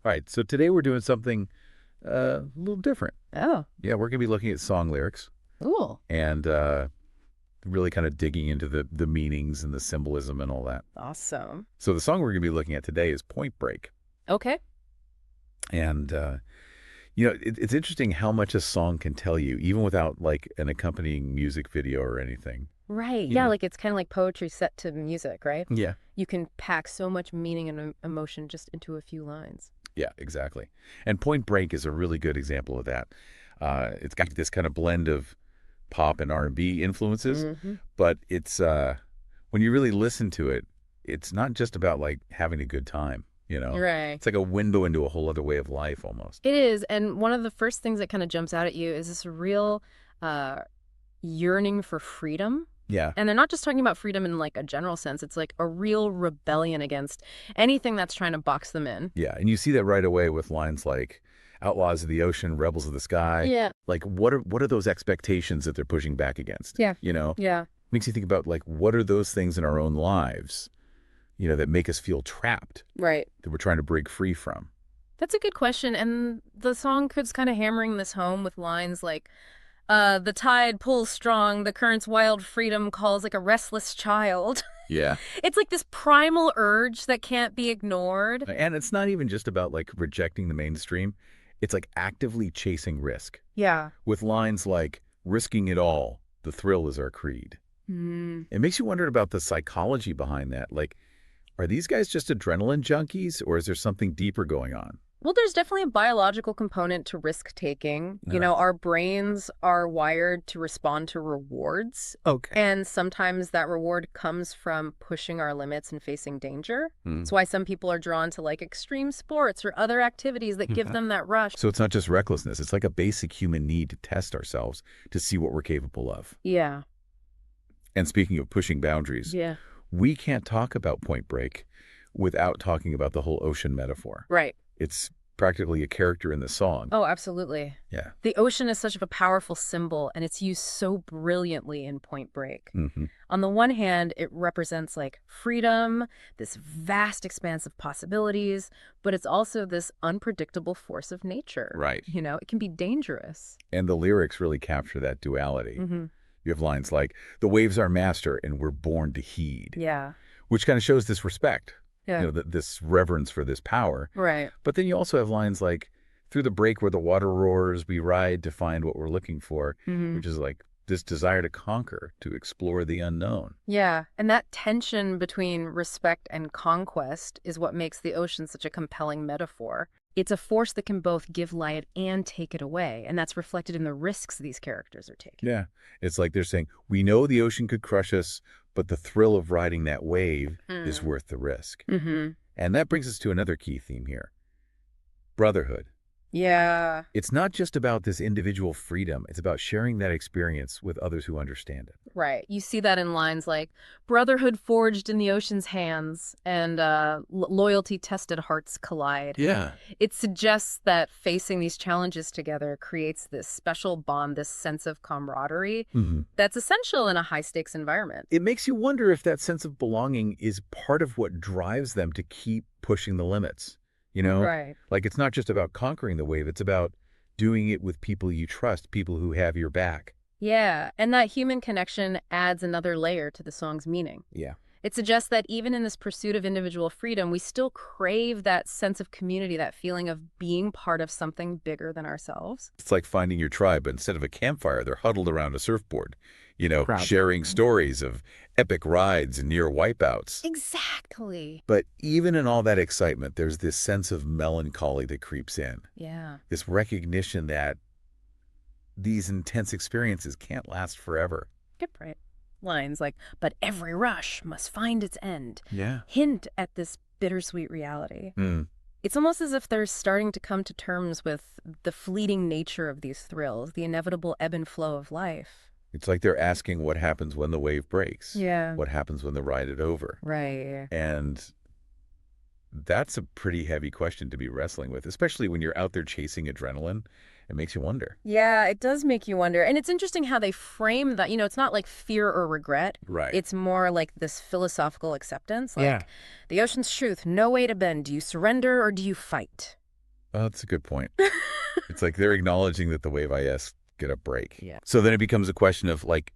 All right, so today we're doing something a little different. Oh, Yeah, we're going to be looking at song lyrics cool. and really kind of digging into the meanings and the symbolism and all that. Awesome. So the song we're going to be looking at today is Point Break. Okay. And, it's interesting how much a song can tell you, even without like an accompanying music video or anything. Right. You Yeah, know? like it's kind of like poetry set to music, right? Yeah. You can pack so much meaning and emotion just into a few lines. Yeah, exactly. And Point Break is a really good example of that. It's got this kind of blend of pop and R&B influences, Hmm. but it's when you really listen to it, it's not just about like having a good time, you know. Right. It's like a window into a whole other way of life almost. It is. And one of the first things that kind of jumps out at you is this real uh, yearning for freedom. Yeah. And they're not just talking about freedom in like a general sense. It's like a real rebellion against anything that's trying to box them in. Yeah, and you see that right away with lines like Outlaws of the Ocean, Rebels of the Sky. Yeah. Like what are those expectations that they're pushing back against? Yeah. You know? Yeah. Makes you think about like what are those things in our own lives, that make us feel trapped, Right. that we're trying to break free from. That's a good question. And the song keeps kind of hammering this home with lines like, the tide pulls strong, the current's wild freedom calls like a restless child. Yeah. It's like this primal urge that can't be ignored. And it's not even just about like rejecting the mainstream. It's like actively chasing risk Yeah. with lines like risking it all. The thrill is our creed. Hmm. It makes you wonder about the psychology behind that. Like, are these guys just adrenaline junkies or is there something deeper going on? Well, there's definitely a biological component to risk taking. Our brains are wired to respond to rewards. Okay. And sometimes that reward comes from pushing our limits and facing danger. That's why some people are drawn to like extreme sports or other activities that give them that rush. So it's not just recklessness. It's like a basic human need to test ourselves to see what we're capable of. Yeah. And speaking of pushing boundaries, Yeah. we can't talk about Point Break without talking about the whole ocean metaphor. Right. It's practically a character in the song. Oh, absolutely. Yeah. The ocean is such a powerful symbol, and it's used so brilliantly in Point Break. Mm-hmm. On the one hand, it represents like freedom, this vast expanse of possibilities, but it's also this unpredictable force of nature. Right. It can be dangerous. And the lyrics really capture that duality. Hmm. You have lines like, the waves are master and we're born to heed, Yeah. which kind of shows this respect, Yeah. this reverence for this power. Right. But then you also have lines like, through the break where the water roars, we ride to find what we're looking for, Hmm. which is like this desire to conquer, to explore the unknown. Yeah. And that tension between respect and conquest is what makes the ocean such a compelling metaphor. It's a force that can both give light and take it away, and that's reflected in the risks these characters are taking. Yeah. It's like they're saying, we know the ocean could crush us, but the thrill of riding that wave is worth the risk. Mm-hmm. And that brings us to another key theme here. Brotherhood. Yeah. It's not just about this individual freedom. It's about sharing that experience with others who understand it. Right. You see that in lines like brotherhood forged in the ocean's hands and loyalty tested hearts collide. Yeah. It suggests that facing these challenges together creates this special bond, this sense of camaraderie that's essential in a high stakes environment. It makes you wonder if that sense of belonging is part of what drives them to keep pushing the limits. Right. Like it's not just about conquering the wave. It's about doing it with people you trust, people who have your back. Yeah. And that human connection adds another layer to the song's meaning. Yeah. It suggests that even in this pursuit of individual freedom, we still crave that sense of community, that feeling of being part of something bigger than ourselves. It's like finding your tribe, but instead of a campfire, they're huddled around a surfboard, Crowd. sharing stories of epic rides and near wipeouts. Exactly. But even in all that excitement, there's this sense of melancholy that creeps in. Yeah. This recognition that these intense experiences can't last forever. Good point. Lines like, but every rush must find its end, Yeah. hint at this bittersweet reality. Mm. It's almost as if they're starting to come to terms with the fleeting nature of these thrills, the inevitable ebb and flow of life. It's like they're asking what happens when the wave breaks. Yeah. What happens when the ride is over. Right. And that's a pretty heavy question to be wrestling with, especially when you're out there chasing adrenaline. It makes you wonder. Yeah, it does make you wonder. And it's interesting how they frame that. It's not like fear or regret. Right. It's more like this philosophical acceptance. Like, the ocean's truth, no way to bend. Do you surrender or do you fight? Oh, that's a good point. It's like they're acknowledging that the wave IS get a break. Yeah. So then it becomes a question of like,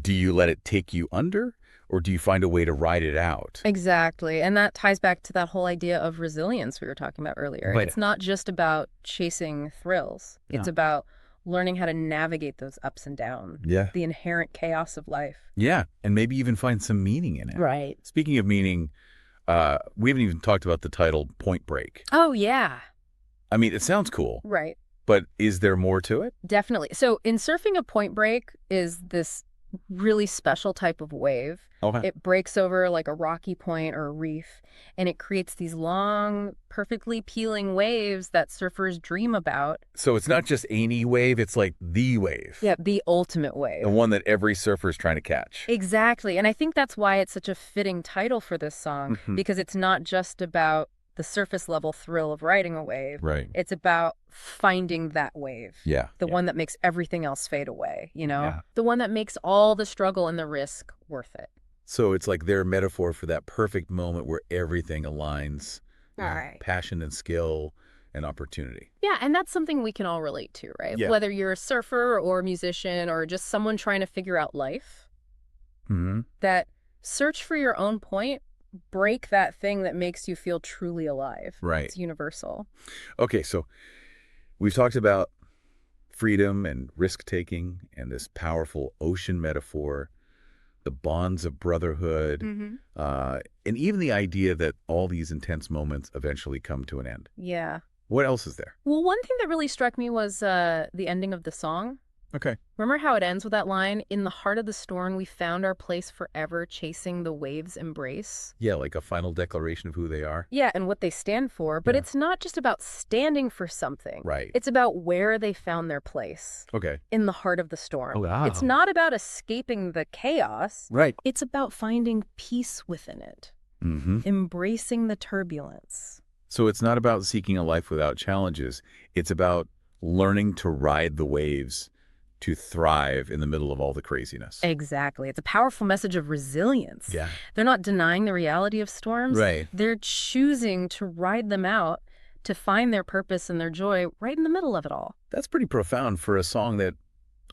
do you let it take you under or do you find a way to ride it out? Exactly. And that ties back to that whole idea of resilience we were talking about earlier. Right. It's not just about chasing thrills. It's Yeah. about learning how to navigate those ups and downs, Yeah. the inherent chaos of life. Yeah. And maybe even find some meaning in it. Right. Speaking of meaning, we haven't even talked about the title Point Break. Oh, yeah. I mean, it sounds cool, Right. but is there more to it? Definitely. So in surfing, a point break is this really special type of wave. Okay. It breaks over like a rocky point or a reef, and it creates these long, perfectly peeling waves that surfers dream about. So it's not just any wave, it's like the wave. Yeah, the ultimate wave. The one that every surfer is trying to catch. Exactly. And I think that's why it's such a fitting title for this song, because it's not just about the surface level thrill of riding a wave. Right. It's about finding that wave. Yeah. The one that makes everything else fade away, you know? Yeah. The one that makes all the struggle and the risk worth it. So it's like their metaphor for that perfect moment where everything aligns. All right. Passion and skill and opportunity. Yeah, and that's something we can all relate to, right? Yeah. Whether you're a surfer or a musician or just someone trying to figure out life, that search for your own point, break that thing that makes you feel truly alive. Right. It's universal. Okay, so we've talked about freedom and risk-taking and this powerful ocean metaphor, the bonds of brotherhood, and even the idea that all these intense moments eventually come to an end. Yeah. What else is there? Well, one thing that really struck me was the ending of the song. Okay. Remember how it ends with that line, "In the heart of the storm, we found our place forever, chasing the waves' embrace"? Yeah, like a final declaration of who they are. Yeah, and what they stand for. But Yeah. it's not just about standing for something. Right. It's about where they found their place. Okay. In the heart of the storm. Oh, wow. It's not about escaping the chaos. Right. It's about finding peace within it, embracing the turbulence. So it's not about seeking a life without challenges. It's about learning to ride the waves to thrive in the middle of all the craziness. Exactly. It's a powerful message of resilience. Yeah. They're not denying the reality of storms. Right. They're choosing to ride them out to find their purpose and their joy right in the middle of it all. That's pretty profound for a song that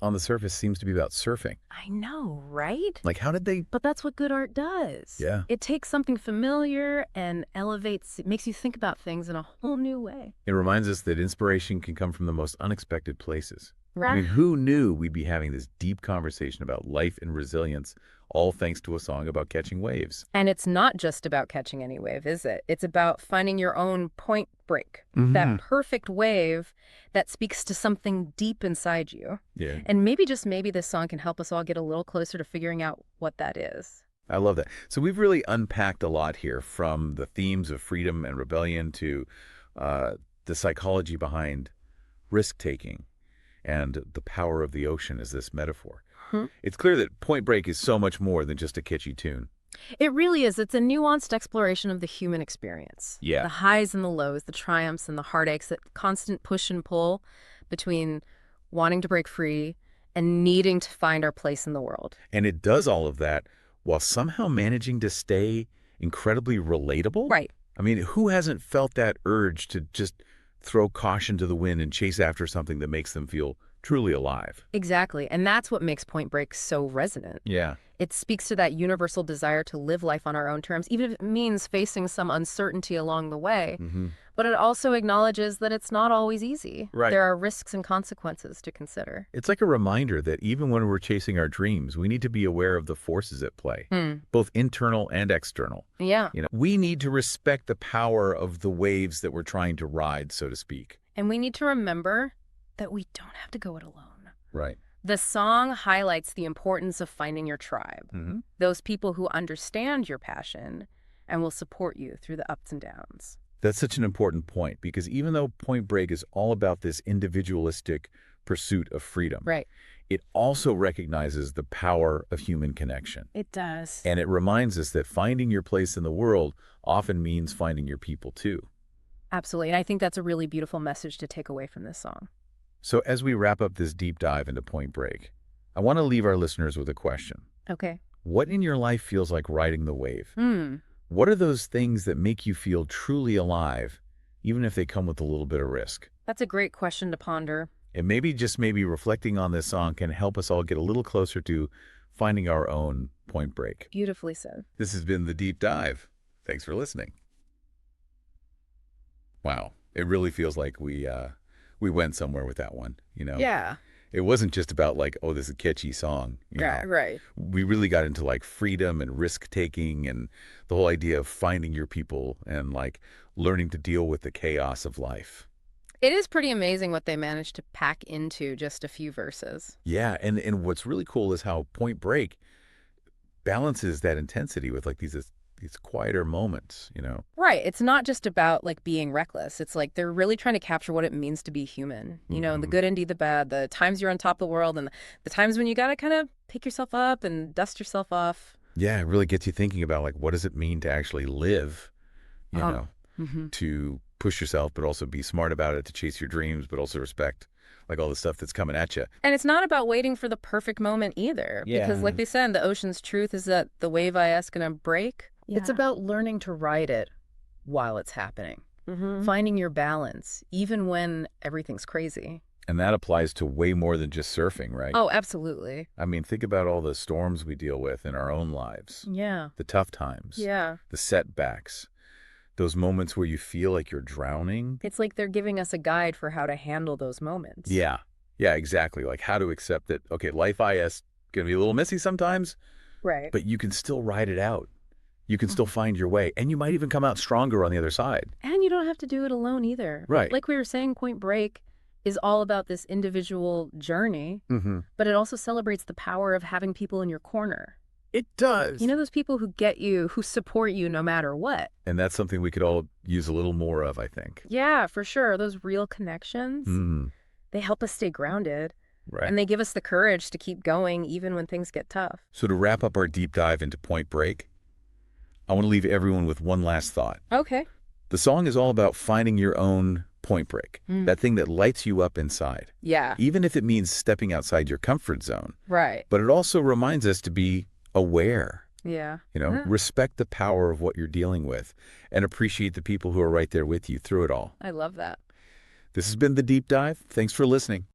on the surface seems to be about surfing. I know, right? Like, how did they... But that's what good art does. Yeah. It takes something familiar and elevates, it makes you think about things in a whole new way. It reminds us that inspiration can come from the most unexpected places. Right. I mean, who knew we'd be having this deep conversation about life and resilience, all thanks to a song about catching waves? And it's not just about catching any wave, is it? It's about finding your own point break, that perfect wave that speaks to something deep inside you. Yeah. And maybe, just maybe, this song can help us all get a little closer to figuring out what that is. I love that. So we've really unpacked a lot here, from the themes of freedom and rebellion to the psychology behind risk-taking and the power of the ocean as this metaphor. It's clear that Point Break is so much more than just a catchy tune. It really is. It's a nuanced exploration of the human experience. Yeah. The highs and the lows, the triumphs and the heartaches, that constant push and pull between wanting to break free and needing to find our place in the world. And it does all of that while somehow managing to stay incredibly relatable. Right. I mean, who hasn't felt that urge to just throw caution to the wind and chase after something that makes them feel truly alive? Exactly. And that's what makes Point Break so resonant. Yeah. It speaks to that universal desire to live life on our own terms, even if it means facing some uncertainty along the way. But it also acknowledges that it's not always easy. Right. There are risks and consequences to consider. It's like a reminder that even when we're chasing our dreams, we need to be aware of the forces at play, both internal and external. Yeah. You know, we need to respect the power of the waves that we're trying to ride, so to speak. And we need to remember that we don't have to go it alone. Right. The song highlights the importance of finding your tribe, those people who understand your passion and will support you through the ups and downs. That's such an important point, because even though Point Break is all about this individualistic pursuit of freedom, Right. it also recognizes the power of human connection. It does. And it reminds us that finding your place in the world often means finding your people too. Absolutely. And I think that's a really beautiful message to take away from this song. So as we wrap up this deep dive into Point Break, I want to leave our listeners with a question. Okay. What in your life feels like riding the wave? What are those things that make you feel truly alive even if they come with a little bit of risk. That's a great question to ponder. And maybe reflecting on this song can help us all get a little closer to finding our own point break. Beautifully said. This has been The Deep Dive. Thanks for listening. Wow. It really feels like we went somewhere with that one, you know? Yeah. It wasn't just about like, oh, this is a catchy song. You know? Right. We really got into like freedom and risk-taking and the whole idea of finding your people and like learning to deal with the chaos of life. It is pretty amazing what they managed to pack into just a few verses. Yeah, and what's really cool is how Point Break balances that intensity with like these quieter moments, you know? Right. It's not just about like being reckless. It's like they're really trying to capture what it means to be human. You know, the good and the bad, the times you're on top of the world and the times when you got to kind of pick yourself up and dust yourself off. Yeah, it really gets you thinking about like what does it mean to actually live, you know, to push yourself but also be smart about it, to chase your dreams but also respect like all the stuff that's coming at you. And it's not about waiting for the perfect moment either. Yeah. Because like they said, the ocean's truth is that the wave is going to break. Yeah. It's about learning to ride it while it's happening. Finding your balance, even when everything's crazy. And that applies to way more than just surfing, right? Oh, absolutely. I mean, think about all the storms we deal with in our own lives, Yeah. the tough times, Yeah. the setbacks, those moments where you feel like you're drowning. It's like they're giving us a guide for how to handle those moments. Yeah. Yeah, exactly. Like how to accept that, okay, life is going to be a little messy sometimes, Right. but you can still ride it out. You can still find your way, and you might even come out stronger on the other side. And you don't have to do it alone either. Right. Like we were saying, Point Break is all about this individual journey, but it also celebrates the power of having people in your corner. It does. You know, those people who get you, who support you no matter what. And that's something we could all use a little more of, I think. Yeah, for sure. Those real connections, they help us stay grounded. Right. And they give us the courage to keep going even when things get tough. So to wrap up our deep dive into Point Break, I want to leave everyone with one last thought. Okay. The song is all about finding your own point break, that thing that lights you up inside, Yeah. even if it means stepping outside your comfort zone. Right. But it also reminds us to be aware, Yeah. you know, respect the power of what you're dealing with and appreciate the people who are right there with you through it all. I love that. This has been The Deep Dive. Thanks for listening.